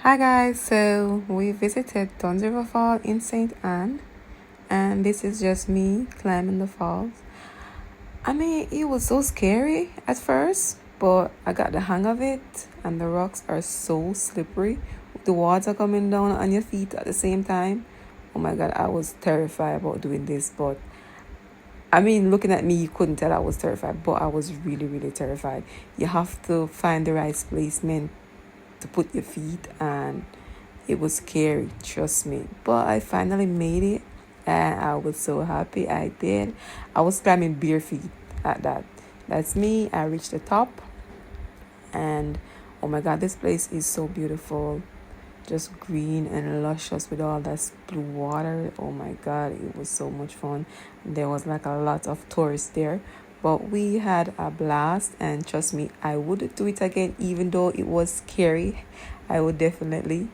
Hi guys, so we visited Duns River Fall in St. Anne, and this is just me climbing the falls. I mean, it was so scary at first, but I got the hang of it, and the rocks are so slippery. The water coming down on your feet at the same time. Oh my god, I was terrified about doing this, but I mean, looking at me, you couldn't tell I was terrified, but I was really, really terrified. You have to find the right placement to put your feet, and it was scary, trust me. But I finally made it, and I was so happy I did. I was climbing bare feet at that. That's me. I reached the top, and oh my god, this place is so beautiful. Just green and luscious with all that blue water. Oh my god, it was so much fun. There was like a lot of tourists there, but we had a blast, and trust me, I would do it again even though it was scary. I would definitely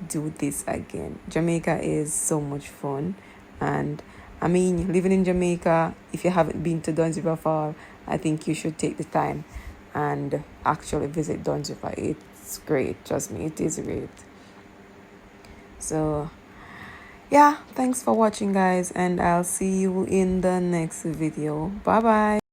do this again. Jamaica is so much fun, and I mean, living in Jamaica, if you haven't been to Duns River Fall, I think you should take the time and actually visit Duns River. It's great, trust me, it is great. So yeah, thanks for watching guys, and I'll see you in the next video. Bye bye.